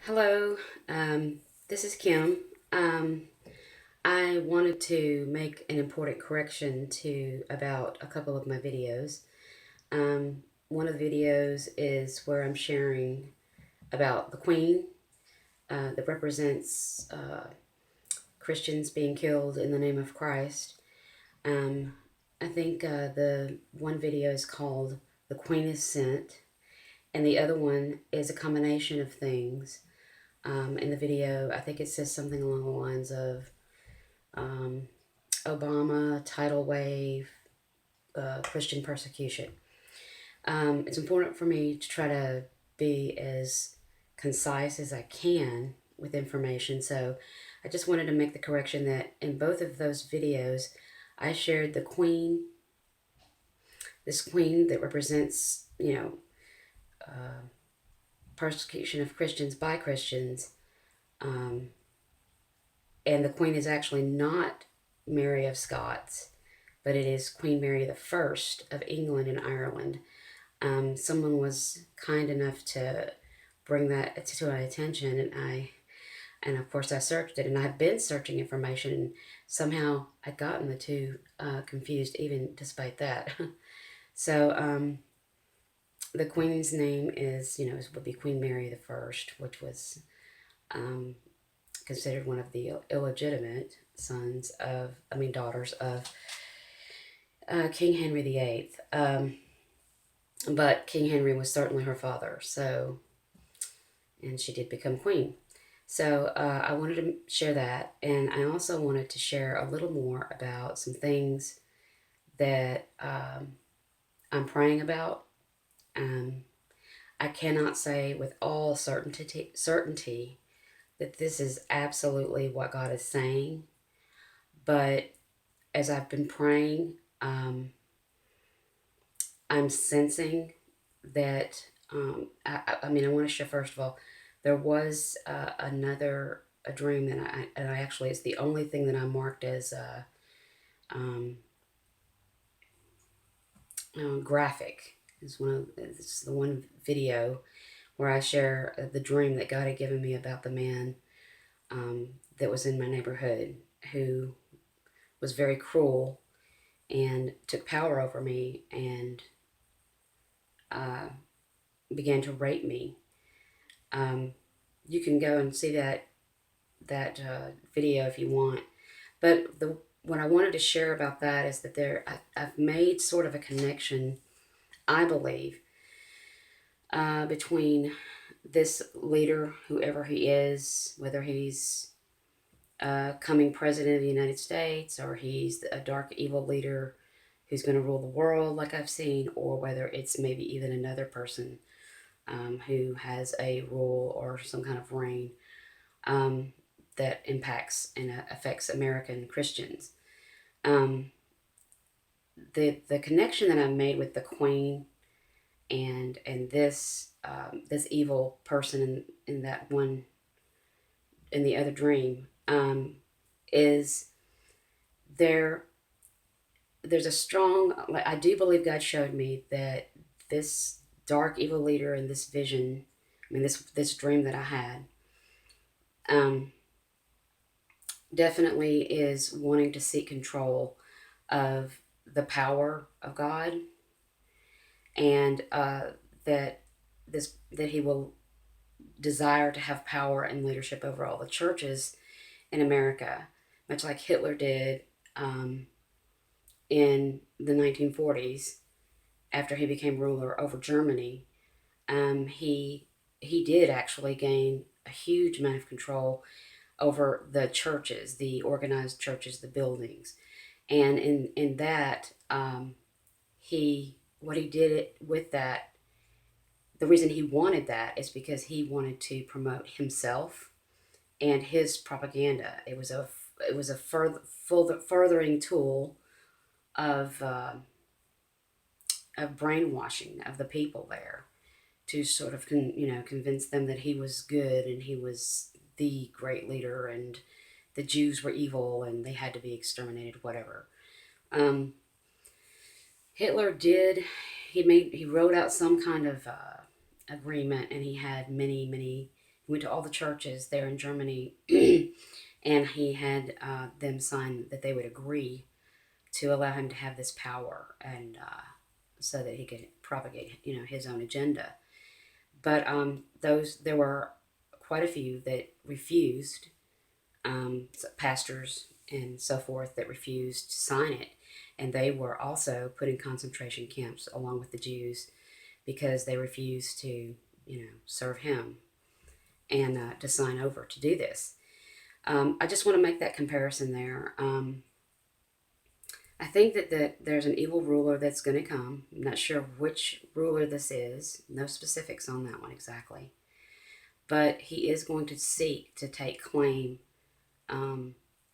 Hello, this is Kim. Um, I wanted to make an important correction to about a couple of my videos. One of the videos is where I'm sharing about the Queen that represents Christians being killed in the name of Christ. Um, I think the one video is called "The Queen is Sent," and the other one is a combination of things. In the video, I think it says something along the lines of um, Obama, tidal wave, Christian persecution. It's important for me to try to be as concise as I can with information. So I just wanted to make the correction that in both of those videos, I shared the Queen, this Queen that represents, persecution of Christians by Christians. Um, and the Queen is actually not Mary of Scots, but it is Queen Mary the First of England and Ireland. Someone was kind enough to bring that to my attention, and of course I searched it, and I've been searching information, and somehow I'd gotten the two confused, even despite that. So the Queen's name is, would be Queen Mary the First, which was um, considered one of the illegitimate daughters of King Henry VIII. But King Henry was certainly her father, and she did become queen. So I wanted to share that, and I also wanted to share a little more about some things that I'm praying about. Um, I cannot say with all certainty that this is absolutely what God is saying, but as I've been praying, I'm sensing that. I want to share first of all, there was another a dream that I actually, it's the only thing that I marked as um, graphic. It's the one video where I share the dream that God had given me about the man that was in my neighborhood who was very cruel and took power over me and uh, began to rape me. Um, you can go and see that video if you want. But the what I wanted to share about that is that I've made sort of a connection, I believe, between this leader, whoever he is, whether he's coming president of the United States or he's a dark evil leader who's going to rule the world like I've seen, or whether it's maybe even another person who has a rule or some kind of reign um, that impacts and affects American Christians. Um, the connection that I made with the Queen and this evil person in that one in the other dream is there. There's a strong, like, I do believe God showed me that this dark evil leader in this vision, this dream that I had, um, definitely is wanting to seek control of the power of God, and that he will desire to have power and leadership over all the churches in America, much like Hitler did in the 1940s after he became ruler over Germany. He did actually gain a huge amount of control over the churches, the organized churches, the buildings, and in that he what he did it with that. The reason he wanted that is because he wanted to promote himself and his propaganda. It was a furthering tool of brainwashing of the people there to sort of convince them that he was good and he was the great leader and the Jews were evil and they had to be exterminated, whatever. Um, Hitler did. He wrote out some kind of agreement, and he had many went to all the churches there in Germany, and he had them sign that they would agree to allow him to have this power, and so that he could propagate, his own agenda. But there were quite a few that refused, pastors and so forth that refused to sign it, and they were also put in concentration camps along with the Jews because they refused to, serve him and to sign over to do this. I just want to make that comparison there. I think that there's an evil ruler that's going to come. I'm not sure which ruler this is. No specifics on that one exactly. But he is going to seek to take claim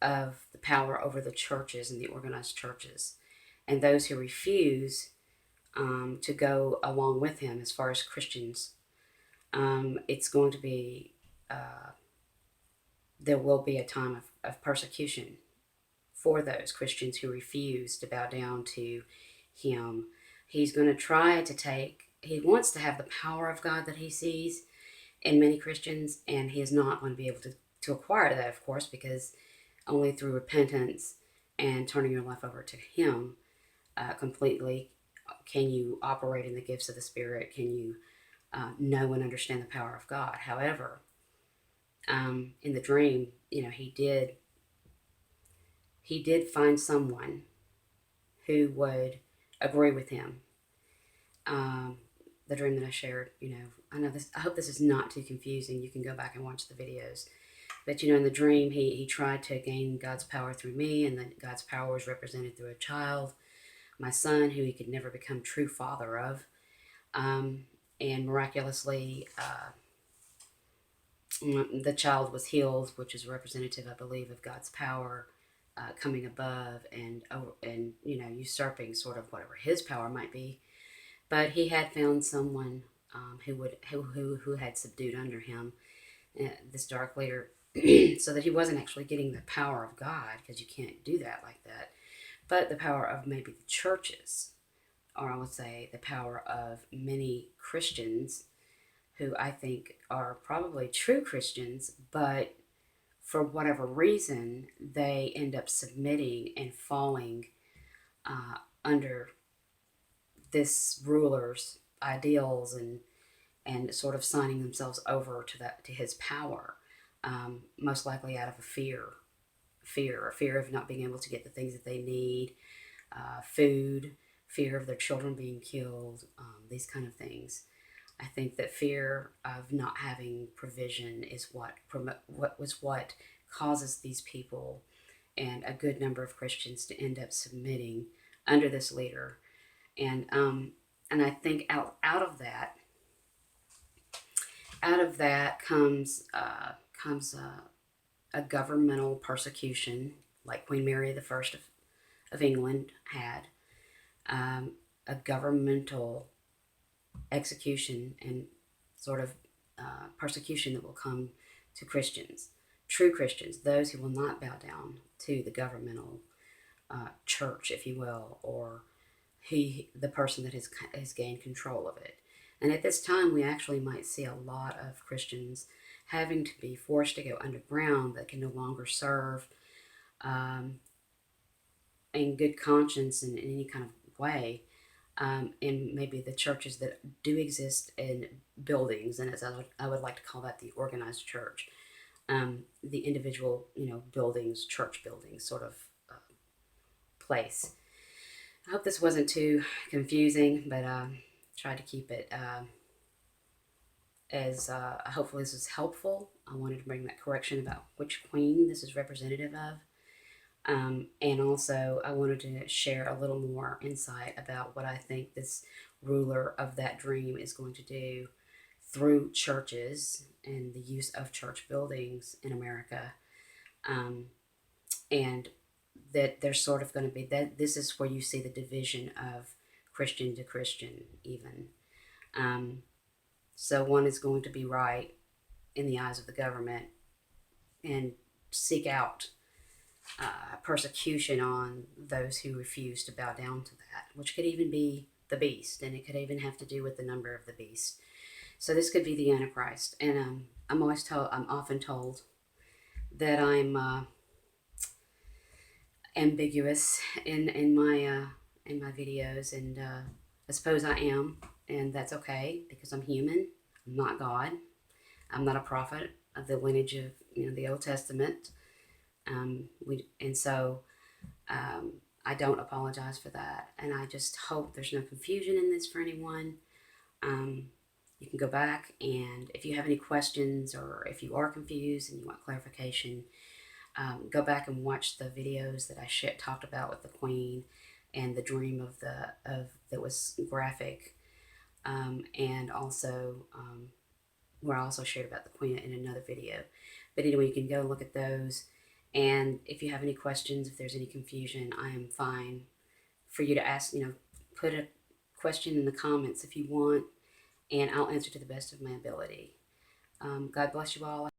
of the power over the churches and the organized churches. And those who refuse to go along with him as far as Christians, it's going to be, there will be a time of persecution for those Christians who refuse to bow down to him. He's going to try to he wants to have the power of God that he sees in many Christians, and he is not going to be able to acquire that, of course, because only through repentance and turning your life over to him completely can you operate in the gifts of the Spirit, can you know and understand the power of God. However, in the dream, he did find someone who would agree with him. The dream that I shared, I hope this is not too confusing. You can go back and watch the videos. But, in the dream, he tried to gain God's power through me, and then God's power was represented through a child, my son, who he could never become true father of. And miraculously, the child was healed, which is representative, I believe, of God's power coming above and usurping sort of whatever his power might be. But he had found someone who had subdued under him this dark leader, so that he wasn't actually getting the power of God, because you can't do that like that, but the power of maybe the churches, or I would say the power of many Christians who I think are probably true Christians, but for whatever reason, they end up submitting and falling under this ruler's ideals, and sort of signing themselves over to his power, most likely out of a fear of not being able to get the things that they need, food, fear of their children being killed, these kind of things. I think that fear of not having provision is what causes these people and a good number of Christians to end up submitting under this leader, and I think out of that comes a governmental persecution, like Queen Mary the First of England had, a governmental execution and sort of persecution that will come to Christians, true Christians, those who will not bow down to the governmental church, if you will, or the person that has gained control of it. And at this time, we actually might see a lot of Christians having to be forced to go underground that can no longer serve in good conscience in any kind of way. In maybe the churches that do exist in buildings, and as I would like to call that the organized church, the individual, buildings, church buildings, sort of place. I hope this wasn't too confusing, but tried to keep it as hopefully this was helpful. I wanted to bring that correction about which queen this is representative of. And also, I wanted to share a little more insight about what I think this ruler of that dream is going to do through churches and the use of church buildings in America. And that there's sort of going to be that this is where you see the division of Christian to Christian, even. So one is going to be right in the eyes of the government and seek out persecution on those who refuse to bow down to that, which could even be the beast, and it could even have to do with the number of the beast. So this could be the Antichrist, and I'm often told that I'm ambiguous in my videos, and I suppose I am, and that's okay because I'm human. I'm not God. I'm not a prophet of the lineage of the Old Testament. And so I don't apologize for that, and I just hope there's no confusion in this for anyone. Um, you can go back, and if you have any questions or if you are confused and you want clarification, go back and watch the videos that I talked about with the Queen and the dream of that was graphic, and also where I also shared about the Queen in another video. But anyway, you can go look at those, and if you have any questions, if there's any confusion, I am fine for you to ask. Put a question in the comments if you want, and I'll answer to the best of my ability. God bless you all.